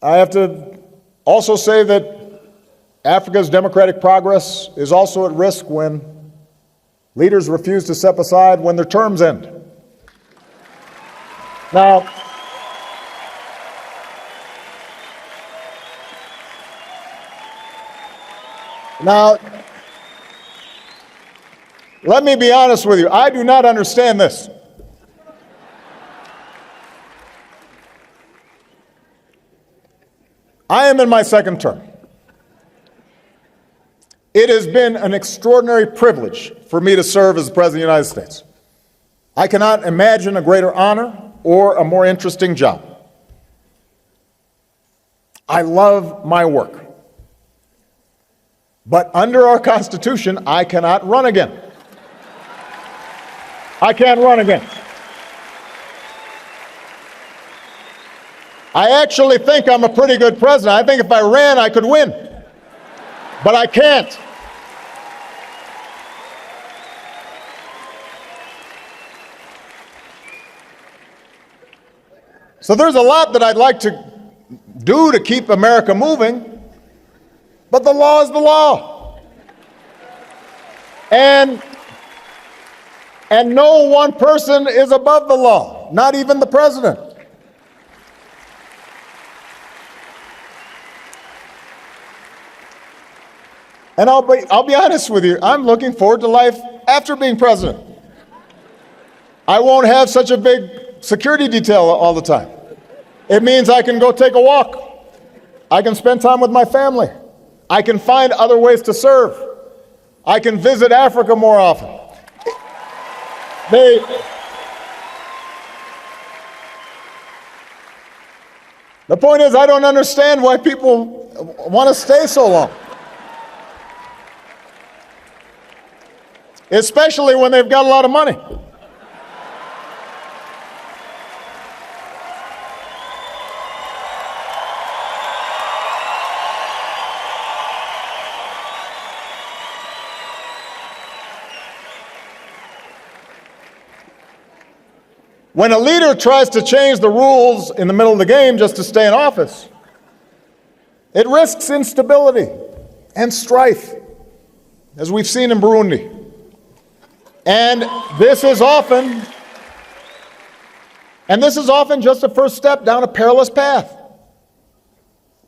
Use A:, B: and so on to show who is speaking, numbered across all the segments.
A: I have to also say that Africa's democratic progress is also at risk when leaders refuse to step aside when their terms end. Now, let me be honest with you. I do not understand this. I am in my second term. It has been an extraordinary privilege for me to serve as the President of the United States. I cannot imagine a greater honor or a more interesting job. I love my work. But under our Constitution, I cannot run again. I can't run again. I actually think I'm a pretty good president. I think if I ran, I could win. But I can't. So there's a lot that I'd like to do to keep America moving, but the law is the law. And no one person is above the law, not even the president. And I'll be honest with you, I'm looking forward to life after being president. I won't have such a big security detail all the time. It means I can go take a walk. I can spend time with my family. I can find other ways to serve. I can visit Africa more often. The point is, I don't understand why people want to stay so long. Especially when they've got a lot of money. When a leader tries to change the rules in the middle of the game just to stay in office, it risks instability and strife, as we've seen in Burundi. And this is often just a first step down a perilous path.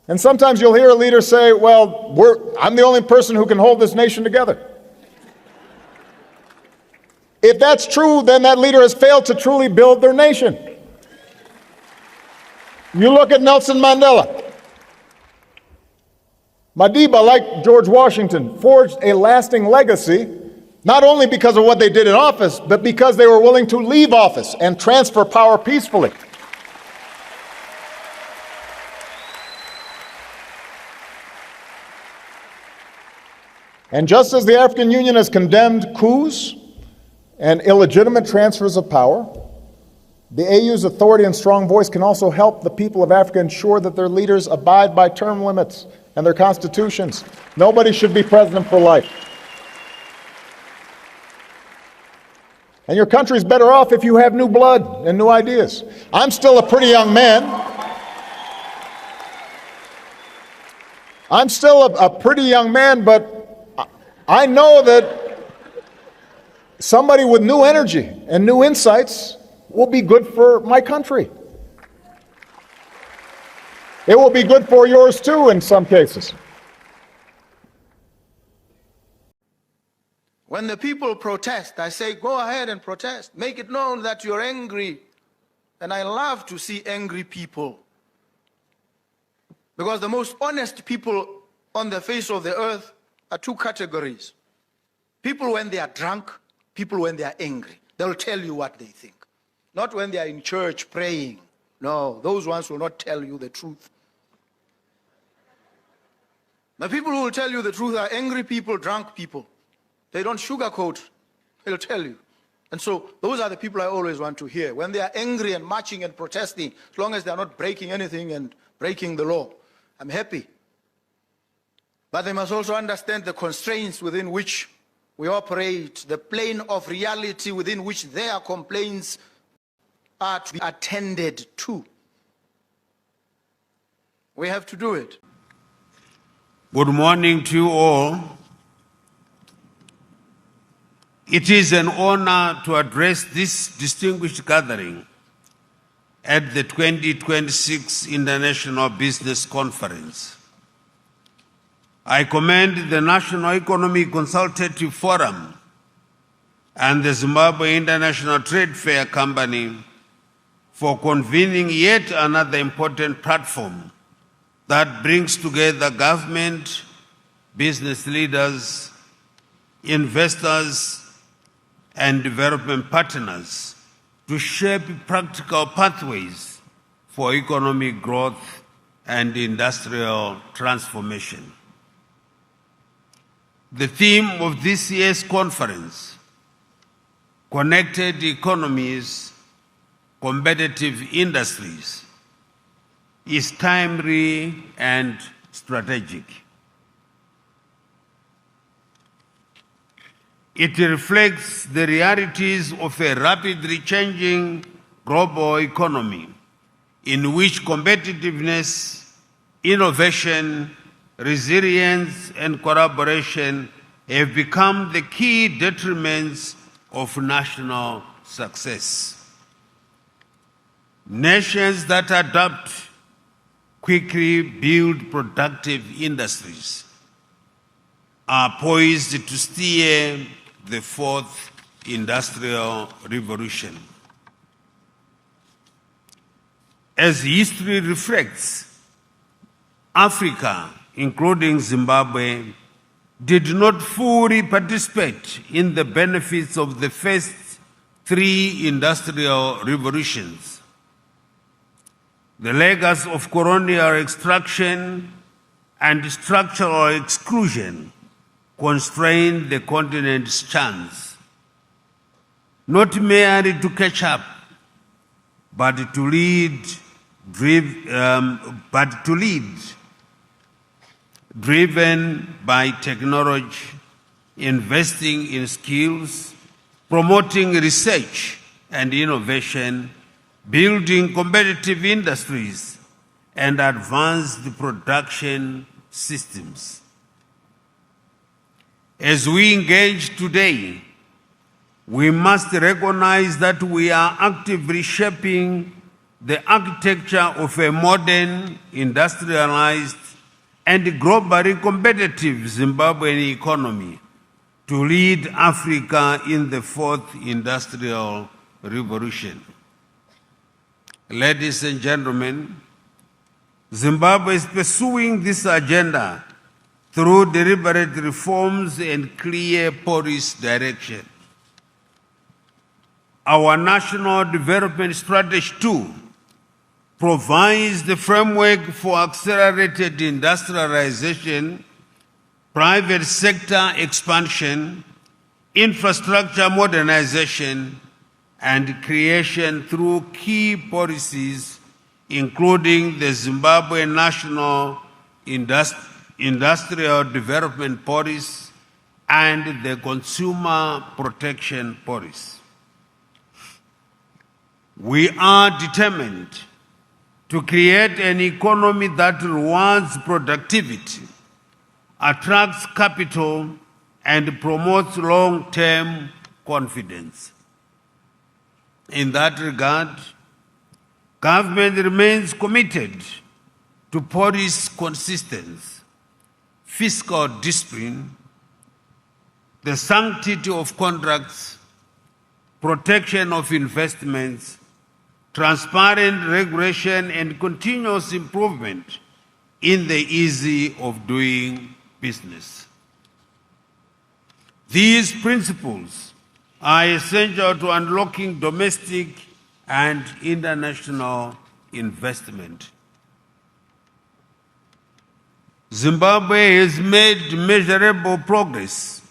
A: And sometimes you'll hear a leader say, well, I'm the only person who can hold this nation together. If that's true, then that leader has failed to truly build their nation. You look at Nelson Mandela. Madiba, like George Washington, forged a lasting legacy, not only because of what they did in office, but because they were willing to leave office and transfer power peacefully. And just as the African Union has condemned coups and illegitimate transfers of power, the AU's authority and strong voice can also help the people of Africa ensure that their leaders abide by term limits and their constitutions. Nobody should be president for life. And your country's better off if you have new blood and new ideas. I'm still a pretty young man. But I know that somebody with new energy and new insights will be good for my country. It will be good for yours too in some cases.
B: When the people protest, I say, go ahead and protest. Make it known that you're angry. And I love to see angry people. Because the most honest people on the face of the earth are two categories. People when they are drunk, people when they are angry. They'll tell you what they think. Not when they are in church praying. No, those ones will not tell you the truth. The people who will tell you the truth are angry people, drunk people. They don't sugarcoat. They'll tell you. And so those are the people I always want to hear. When they are angry and marching and protesting, as long as they are not breaking anything and breaking the law, I'm happy. But they must also understand the constraints within which we operate, the plane of reality within which their complaints are to be attended to. We have to do it.
C: Good morning to you all. It is an honor to address this distinguished gathering at the 2026 International Business Conference. I commend the National Economic Consultative Forum and the Zimbabwe International Trade Fair Company for convening yet another important platform that brings together government, business leaders, investors, and development partners to shape practical pathways for economic growth and industrial transformation. The theme of this year's conference, Connected Economies, Competitive Industries, is timely and strategic. It reflects the realities of a rapidly changing global economy in which competitiveness, innovation, resilience, and collaboration have become the key detriments of national success. Nations that adapt quickly build productive industries are poised to steer the fourth industrial revolution. As history reflects, Africa, including Zimbabwe, did not fully participate in the benefits of the first three industrial revolutions. The legacy of colonial extraction and structural exclusion constrained the continent's chance, not merely to catch up, but to lead, driven by technology, investing in skills, promoting research and innovation, building competitive industries, and advanced production systems. As we engage today, we must recognize that we are actively shaping the architecture of a modern, industrialized, and globally competitive Zimbabwean economy to lead Africa in the fourth industrial revolution. Ladies and gentlemen, Zimbabwe is pursuing this agenda through deliberate reforms and clear policy direction. Our National Development Strategy 2 provides the framework for accelerated industrialization, private sector expansion, infrastructure modernization, and creation through key policies, including the Zimbabwe National Industrial Development Policy and the Consumer Protection Policy. We are determined to create an economy that rewards productivity, attracts capital, and promotes long-term confidence. In that regard, government remains committed to policy consistency, fiscal discipline, the sanctity of contracts, protection of investments, transparent regulation, and continuous improvement in the ease of doing business. These principles are essential to unlocking domestic and international investment. Zimbabwe has made measurable progress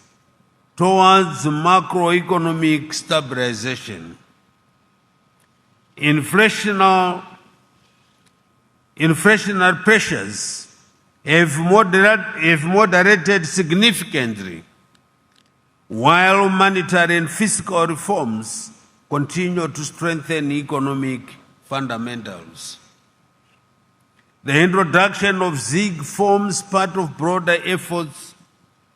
C: towards macroeconomic stabilization. Inflationary pressures have moderated significantly, while monetary and fiscal reforms continue to strengthen economic fundamentals. The introduction of ZIG forms part of broader efforts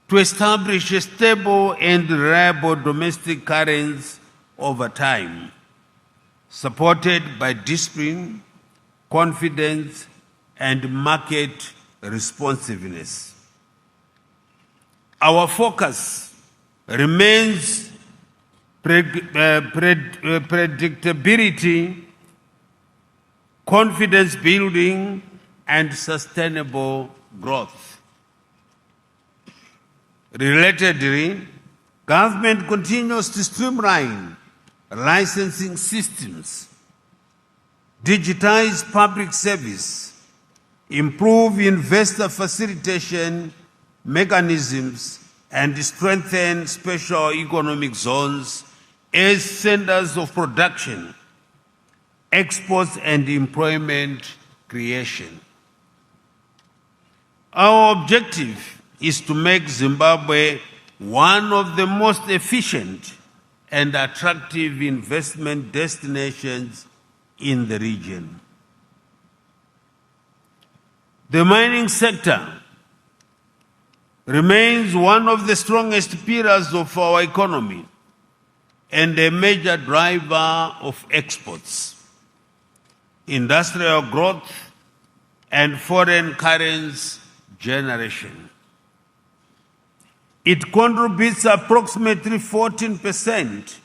C: to establish a stable and reliable domestic currency over time, supported by discipline, confidence, and market responsiveness. Our focus remains predictability, confidence building, and sustainable growth. Relatedly, government continues to streamline licensing systems, digitize public service, improve investor facilitation mechanisms, and strengthen special economic zones as centers of production, exports, and employment creation. Our objective is to make Zimbabwe one of the most efficient and attractive investment destinations in the region. The mining sector remains one of the strongest pillars of our economy and a major driver of exports, industrial growth, and foreign currency generation. It contributes approximately 14%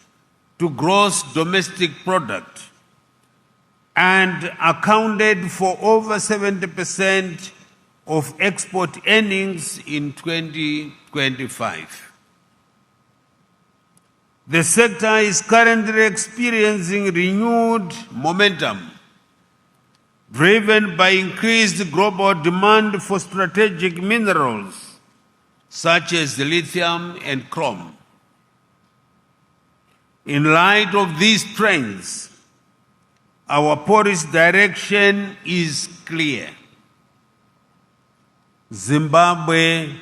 C: to gross domestic product and accounted for over 70% of export earnings in 2025. The sector is currently experiencing renewed momentum, driven by increased global demand for strategic minerals such as lithium and chrome. In light of these trends, our policy direction is clear. Zimbabwe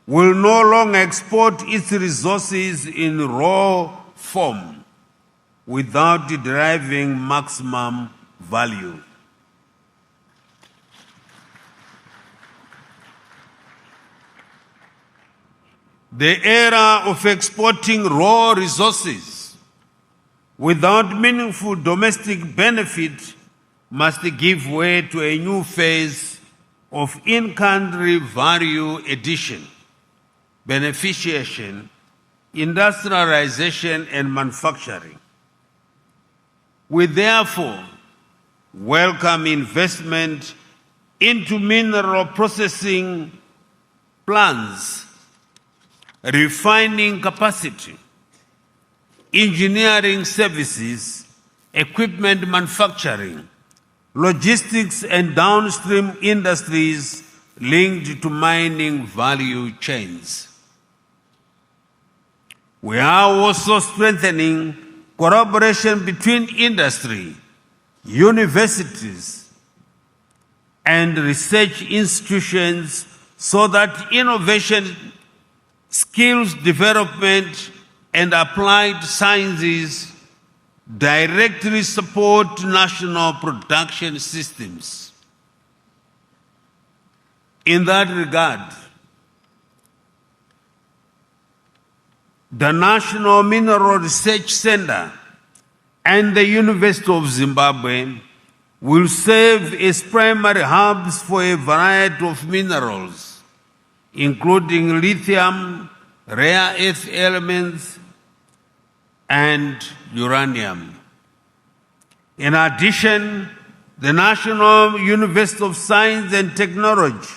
C: will no longer export its resources in raw form without deriving maximum value. The era of exporting raw resources without meaningful domestic benefit must give way to a new phase of in-country value addition, beneficiation, industrialization, and manufacturing. We therefore welcome investment into mineral processing plants, refining capacity, engineering services, equipment manufacturing, logistics, and downstream industries linked to mining value chains. We are also strengthening collaboration between industry, universities, and research institutions so that innovation, skills development, and applied sciences directly support national production systems. In that regard, the National Mineral Research Center and the University of Zimbabwe will serve as primary hubs for a variety of minerals, including lithium, rare earth elements, and uranium. In addition, the National University of Science and Technology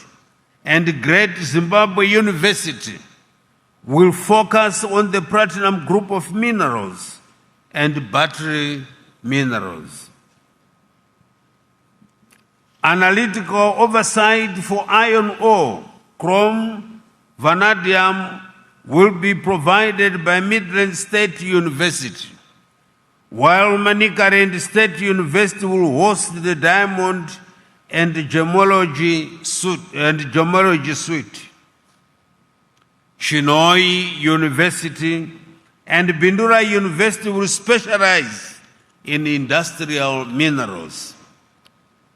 C: and Great Zimbabwe University will focus on the platinum group of minerals and battery minerals. Analytical oversight for iron ore, chrome, vanadium will be provided by Midland State University, while Manicaland State University will host the Diamond and Gemology Suite. Chinhoyi University and Bindura University will specialize in industrial minerals.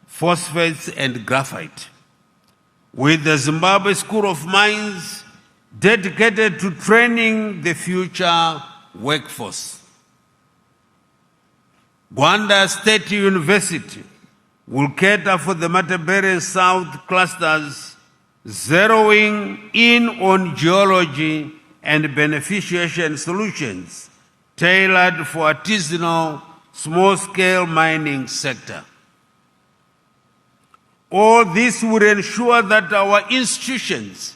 C: phosphates, and graphite, with the Zimbabwe School of Mines dedicated to training the future workforce. Gwanda State University will cater for the Matabele South clusters, zeroing in on geology and beneficiation solutions tailored for artisanal small-scale mining sector. All this would ensure that our institutions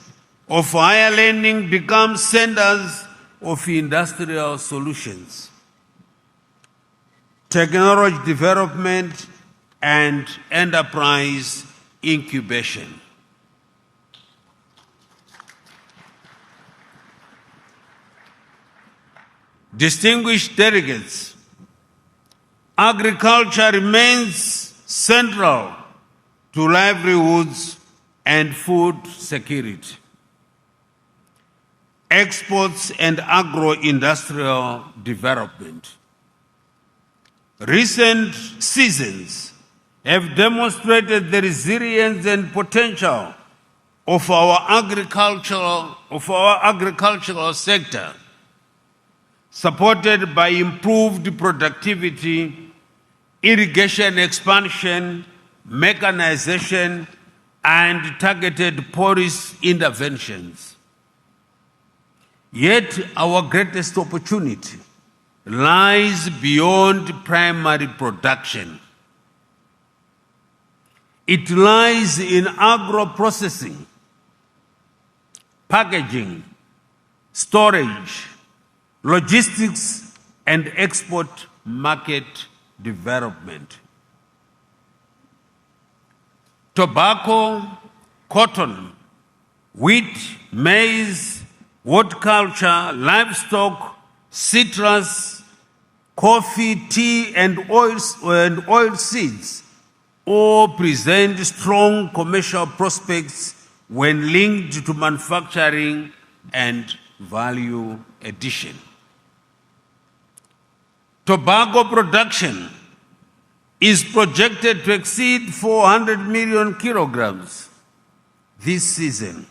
C: of higher learning become centers of industrial solutions, technology development, and enterprise incubation. Distinguished delegates, agriculture remains central to livelihoods and food security, exports, and agro-industrial development. Recent seasons have demonstrated the resilience and potential of our agricultural sector, supported by improved productivity, irrigation expansion, mechanization, and targeted policy interventions. Yet our greatest opportunity lies beyond primary production. It lies in agro-processing, packaging, storage, logistics, and export market development. Tobacco, cotton, wheat, maize, horticulture, livestock, citrus, coffee, tea, and oil seeds all present strong commercial prospects when linked to manufacturing and value addition. Tobacco production is projected to exceed 400 million kilograms this season,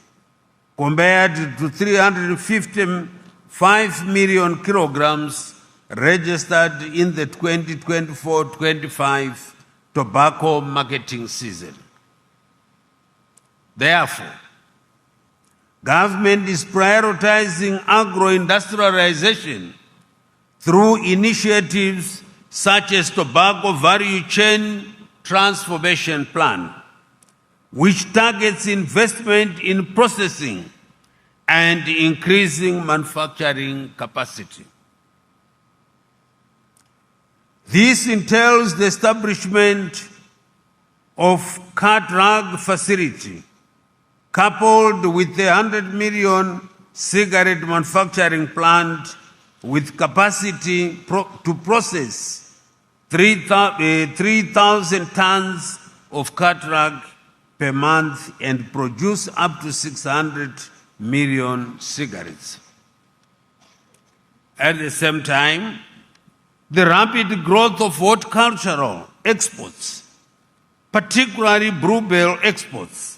C: compared to 355 million kilograms registered in the 2024-25 tobacco marketing season. Therefore, government is prioritizing agro-industrialization through initiatives such as Tobacco Value Chain Transformation Plan, which targets investment in processing and increasing manufacturing capacity. This entails the establishment of cut rag facility, coupled with the 100 million cigarette manufacturing plant with capacity to process 3,000 tons of cut rag per month and produce up to 600 million cigarettes. At the same time, the rapid growth of horticultural exports, particularly bluebell exports,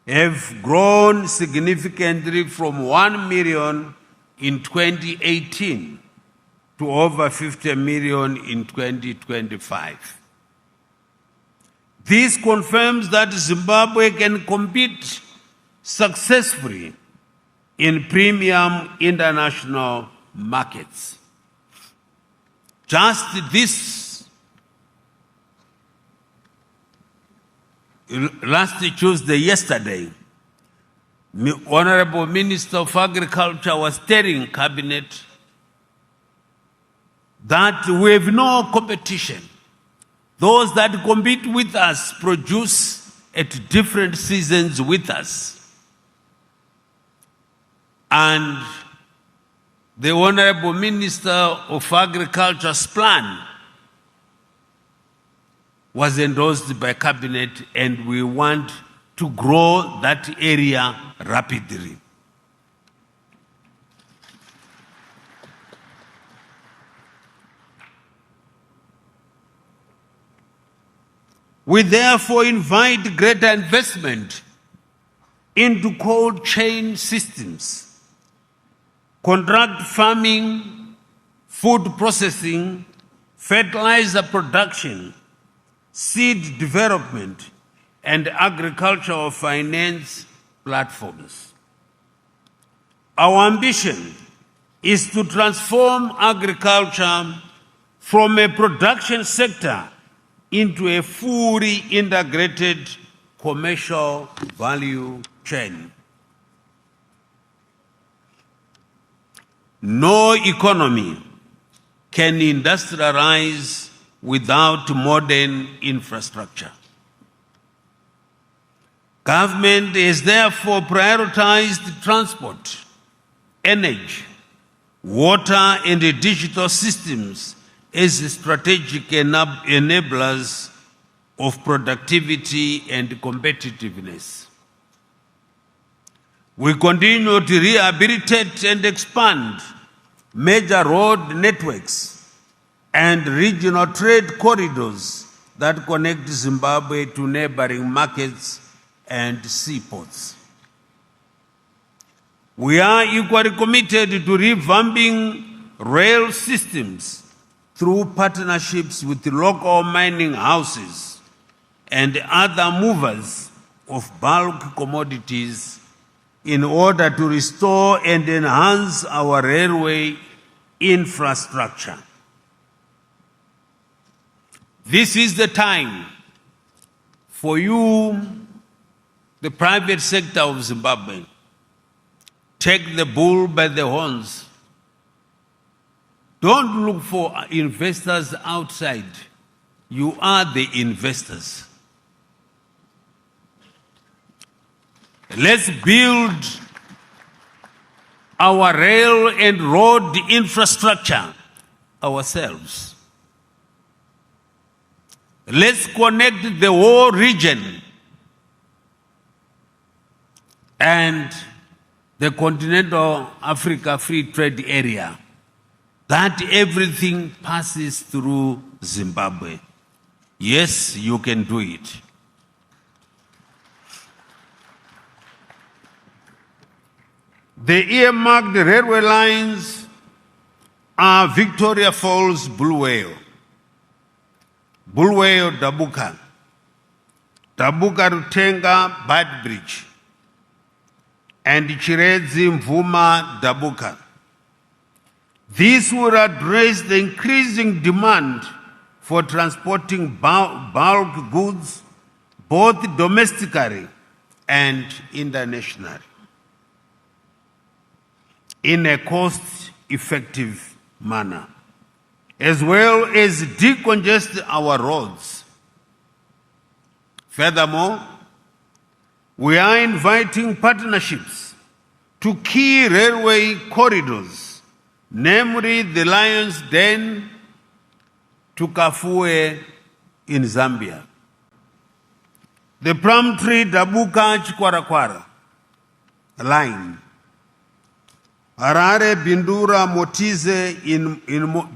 C: have grown significantly from 1 million in 2018 to over 50 million in 2025. This confirms that Zimbabwe can compete successfully in premium international markets. Just this last Tuesday, yesterday, Honorable Minister of Agriculture was telling Cabinet that we have no competition. Those that compete with us produce at different seasons with us. And the Honorable Minister of Agriculture's plan was endorsed by Cabinet, and we want to grow that area rapidly. We therefore invite greater investment into cold chain systems, contract farming, food processing, fertilizer production, seed development, and agricultural finance platforms. Our ambition is to transform agriculture from a production sector into a fully integrated commercial value chain. No economy can industrialize without modern infrastructure. Government has therefore prioritized transport, energy, water, and digital systems as strategic enablers of productivity and competitiveness. We continue to rehabilitate and expand major road networks and regional trade corridors that connect Zimbabwe to neighboring markets and seaports. We are equally committed to revamping rail systems through partnerships with local mining houses and other movers of bulk commodities in order to restore and enhance our railway infrastructure. This is the time for you, the private sector of Zimbabwe. Take the bull by the horns. Don't look for investors outside. You are the investors. Let's build our rail and road infrastructure ourselves. Let's connect the whole region and the continental Africa Free Trade Area, that everything passes through Zimbabwe. Yes, you can do it. The earmarked railway lines are Victoria Falls, Bulawayo, Bulawayo, Dabuka, Dabuka, Rutenga, Bad Bridge, and Chiredzi, Mvuma, Dabuka. This will address the increasing demand for transporting bulk goods, both domestically and internationally, in a cost-effective manner, as well as decongest our roads. Furthermore, we are inviting partnerships to key railway corridors, namely the Lion's Den to Kafue in Zambia, the Plumtree Dabuka Chikwarakwara line, Harare Bindura Motize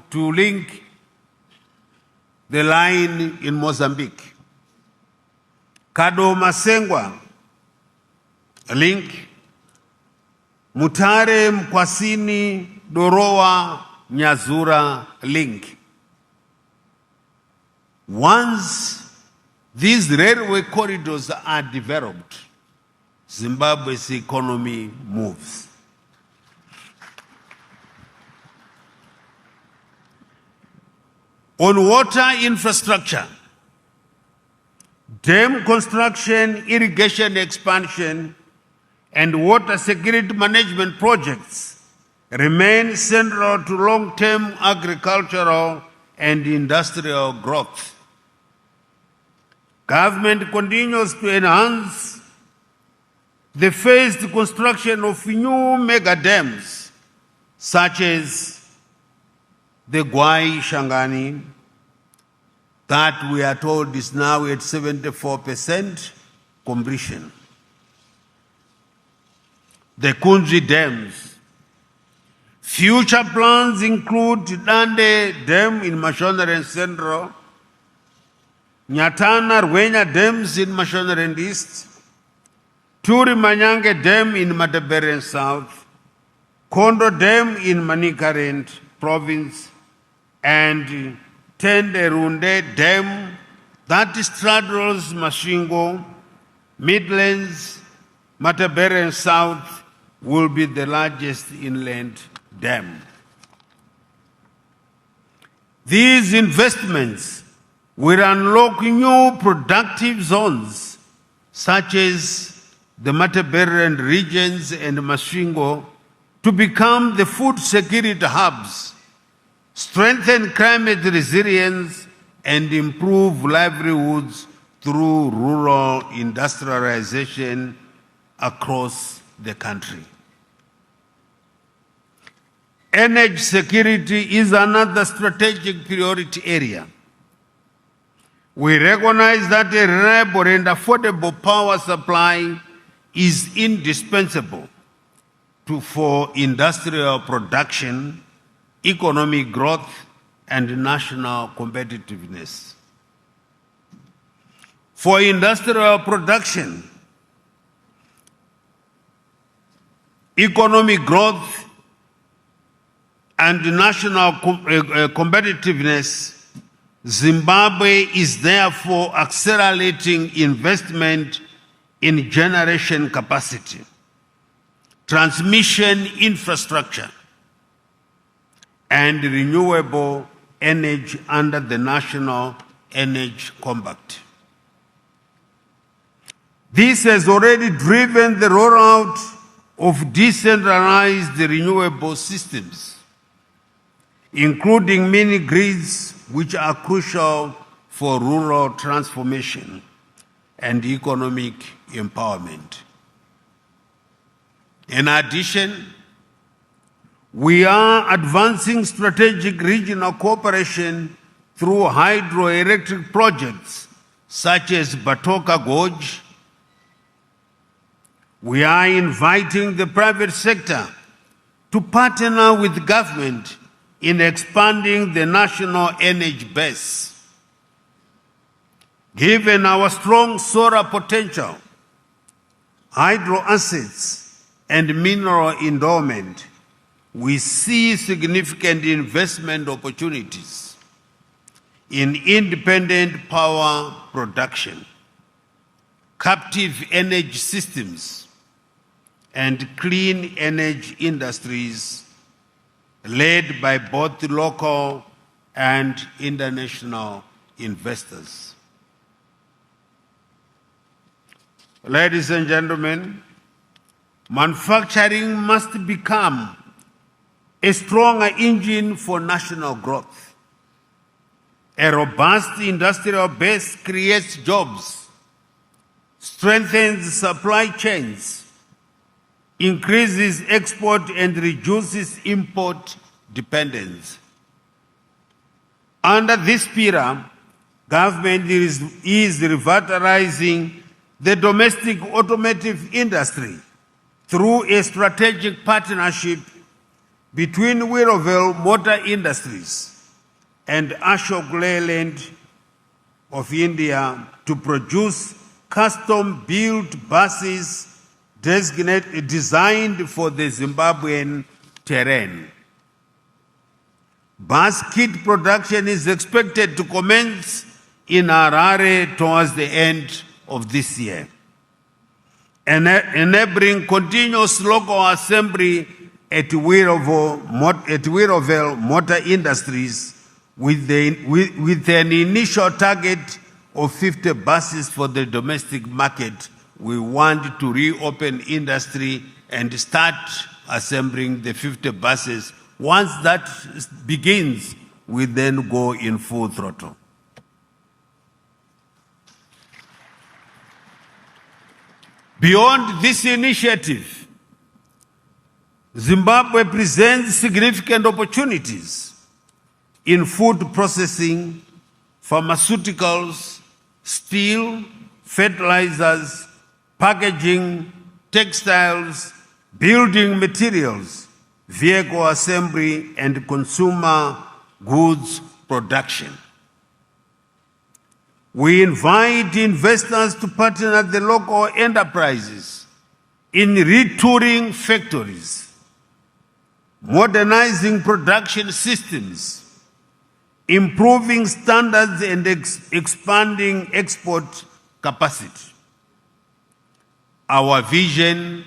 C: to link the line in Mozambique, Kado Masengwa link, Mutare Mkwasini Dorowa Nyazura link. Once these railway corridors are developed, Zimbabwe's economy moves. On water infrastructure, dam construction, irrigation expansion, and water security management projects remain central to long-term agricultural and industrial growth. Government continues to enhance the phased construction of new mega dams, such as the Gwai Shangani, that we are told is now at 74% completion. The Kunzi dams. Future plans include Dande Dam in Mashonere Central, Nyatana Rwenya dams in Mashonaland East, Turi Manyange Dam in Matabeleland South, Kondo Dam in Manicaland Province, and Tenderunde Dam that straddles Mashingo, Midlands, Matabeleland South will be the largest inland dam. These investments will unlock new productive zones such as the Matabeleland regions and Masvingo to become the food security hubs, strengthen climate resilience, and improve livelihoods through rural industrialization across the country. Energy security is another strategic priority area. We recognize that a reliable and affordable power supply is indispensable for industrial production, economic growth, and national competitiveness. For industrial production, economic growth, and national competitiveness, Zimbabwe is therefore accelerating investment in generation capacity, transmission infrastructure, and renewable energy under the National Energy Compact. This has already driven the rollout of decentralized renewable systems, including mini grids, which are crucial for rural transformation and economic empowerment. In addition, we are advancing strategic regional cooperation through hydroelectric projects such as Batoka Gorge. We are inviting the private sector to partner with government in expanding the national energy base. Given our strong solar potential, hydro assets, and mineral endowment, we see significant investment opportunities in independent power production, captive energy systems, and clean energy industries led by both local and international investors. Ladies and gentlemen, manufacturing must become a stronger engine for national growth. A robust industrial base creates jobs, strengthens supply chains, increases export, and reduces import dependence. Under this pillar, government is revitalizing the domestic automotive industry through a strategic partnership between Wirraville Motor Industries and Ashok Leyland of India to produce custom-built buses designed for the Zimbabwean terrain. Bus kit production is expected to commence in Harare towards the end of this year, enabling continuous local assembly at Wirraville Motor Industries with an initial target of 50 buses for the domestic market. We want to reopen industry and start assembling the 50 buses. Once that begins, we then go in full throttle. Beyond this initiative, Zimbabwe presents significant opportunities in food processing, pharmaceuticals, steel, fertilizers, packaging, textiles, building materials, vehicle assembly, and consumer goods production. We invite investors to partner with the local enterprises in retooling factories, modernizing production systems, improving standards and expanding export capacity. Our vision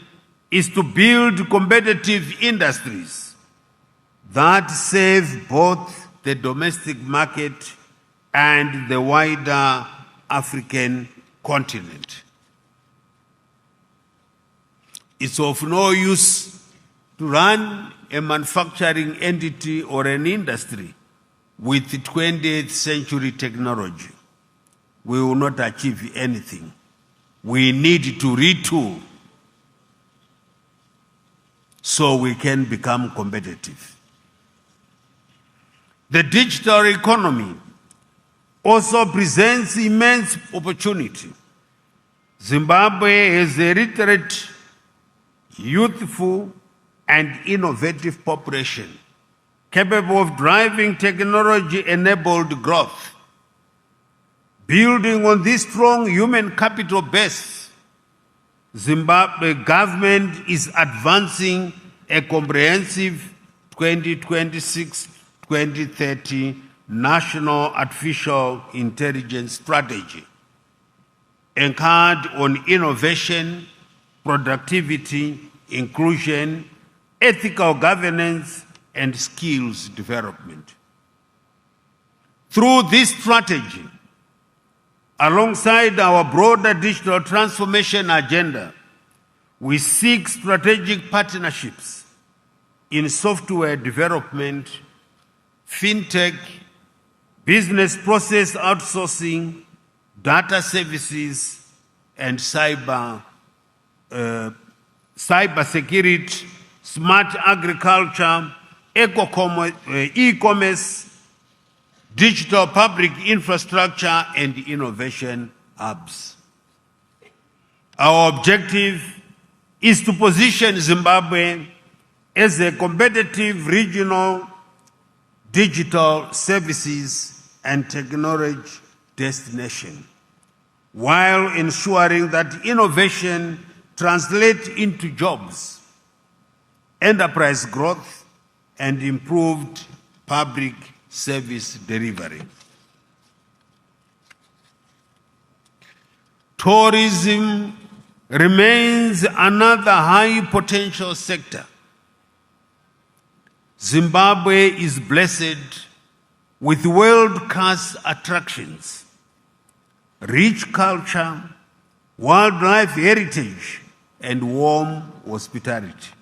C: is to build competitive industries that serve both the domestic market and the wider African continent. It's of no use to run a manufacturing entity or an industry with 20th century technology. We will not achieve anything. We need to retool so we can become competitive. The digital economy also presents immense opportunity. Zimbabwe has a literate, youthful, and innovative population capable of driving technology-enabled growth. Building on this strong human capital base, Zimbabwe government is advancing a comprehensive 2026-2030 national artificial intelligence strategy anchored on innovation, productivity, inclusion, ethical governance, and skills development. Through this strategy, alongside our broader digital transformation agenda, we seek strategic partnerships in software development, fintech, business process outsourcing, data services, and cybersecurity, smart agriculture, e-commerce, digital public infrastructure, and innovation hubs. Our objective is to position Zimbabwe as a competitive regional digital services and technology destination, while ensuring that innovation translates into jobs, enterprise growth, and improved public service delivery. Tourism remains another high potential sector. Zimbabwe is blessed with world-class attractions, rich culture, wildlife heritage, and warm hospitality.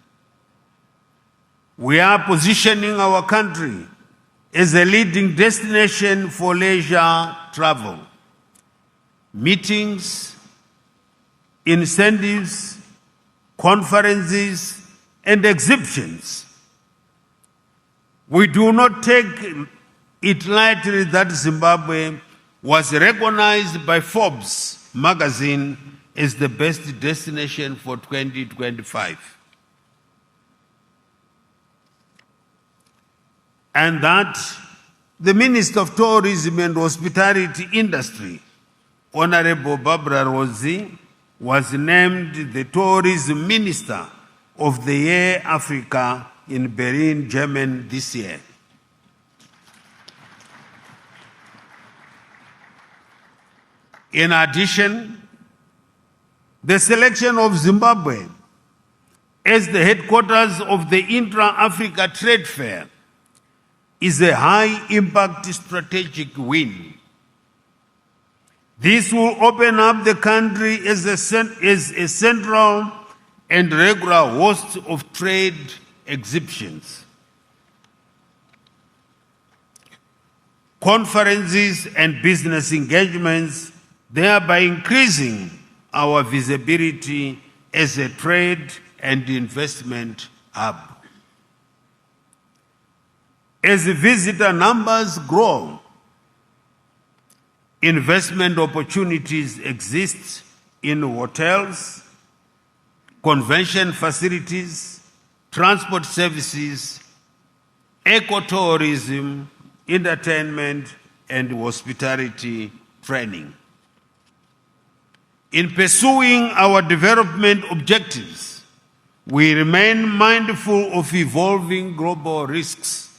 C: We are positioning our country as a leading destination for leisure travel, meetings, incentives, conferences, and exhibitions. We do not take it lightly that Zimbabwe was recognized by Forbes magazine as the best destination for 2025. And that the Minister of Tourism and Hospitality Industry, Honorable Barbara Rosie, was named the Tourism Minister of the Year Africa in Berlin, Germany this year. In addition, the selection of Zimbabwe as the headquarters of the Intra-Africa Trade Fair is a high-impact strategic win. This will open up the country as a central and regular host of trade exhibitions, conferences, and business engagements, thereby increasing our visibility as a trade and investment hub. As visitor numbers grow, investment opportunities exist in hotels, convention facilities, transport services, ecotourism, entertainment, and hospitality training. In pursuing our development objectives, we remain mindful of evolving global risks,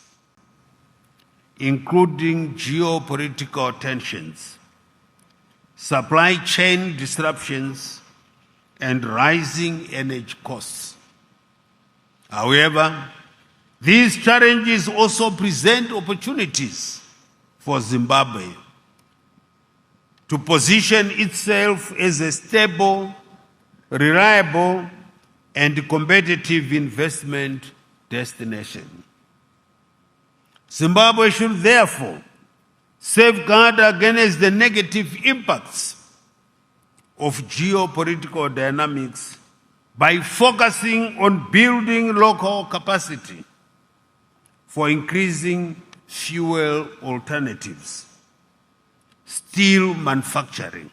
C: including geopolitical tensions, supply chain disruptions, and rising energy costs. However, these challenges also present opportunities for Zimbabwe to position itself as a stable, reliable, and competitive investment destination. Zimbabwe should therefore safeguard against the negative impacts of geopolitical dynamics by focusing on building local capacity for increasing fuel alternatives, steel manufacturing,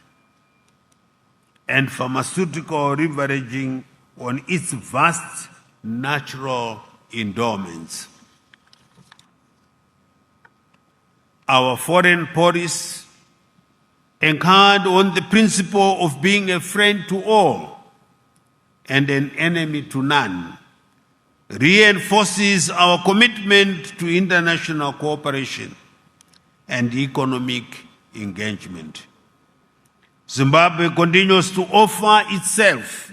C: and pharmaceutical leveraging on its vast natural endowments. Our foreign policy, anchored on the principle of being a friend to all and an enemy to none, reinforces our commitment to international cooperation and economic engagement. Zimbabwe continues to offer itself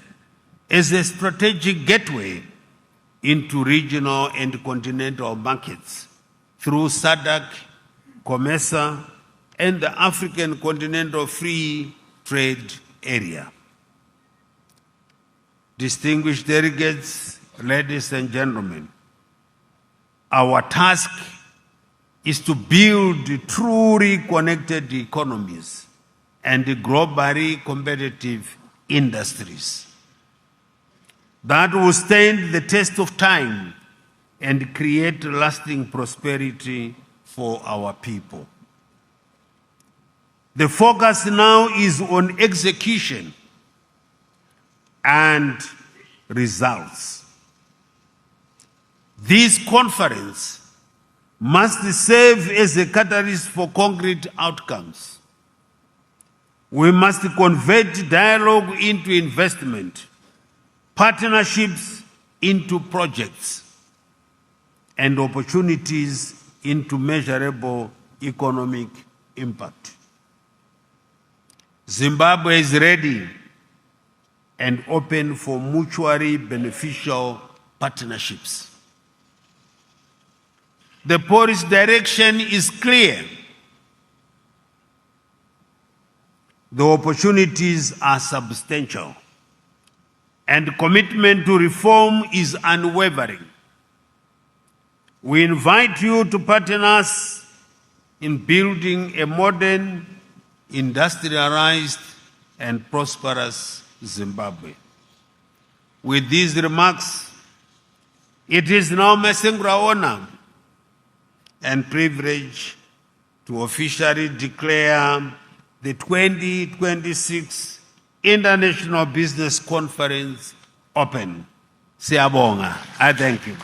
C: as a strategic gateway into regional and continental markets through SADC, COMESA, and the African Continental Free Trade Area. Distinguished delegates, ladies and gentlemen, our task is to build truly connected economies and globally competitive industries that will stand the test of time and create lasting prosperity for our people. The focus now is on execution and results. This conference must serve as a catalyst for concrete outcomes. We must convert dialogue into investment, partnerships into projects, and opportunities into measurable economic impact. Zimbabwe is ready and open for mutually beneficial partnerships. The policy direction is clear. The opportunities are substantial, and commitment to reform is unwavering. We invite you to partner us in building a modern, industrialized, and prosperous Zimbabwe. With these remarks, it is now my singular honor and privilege to officially declare the 2026 International Business Conference open. Siyabonga. I thank you.